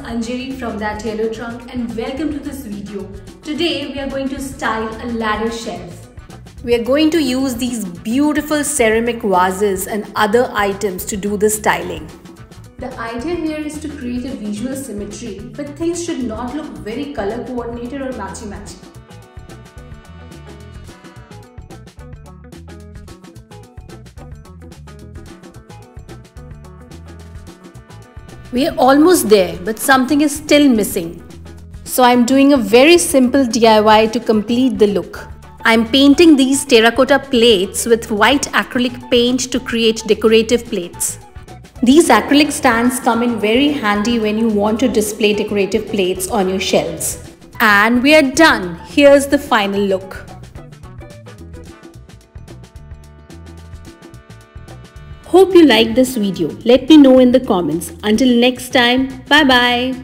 Anjari from That Yellow Trunk and welcome to this video. Today we are going to style a ladder shelf. We are going to use these beautiful ceramic vases and other items to do the styling. The idea here is to create a visual symmetry, but things should not look very color coordinated or matchy-matchy. We are almost there, but something is still missing. So I'm doing a very simple DIY to complete the look. I'm painting these terracotta plates with white acrylic paint to create decorative plates. These acrylic stands come in very handy when you want to display decorative plates on your shelves. And we are done. Here's the final look. Hope you liked this video. Let me know in the comments. Until next time, bye bye.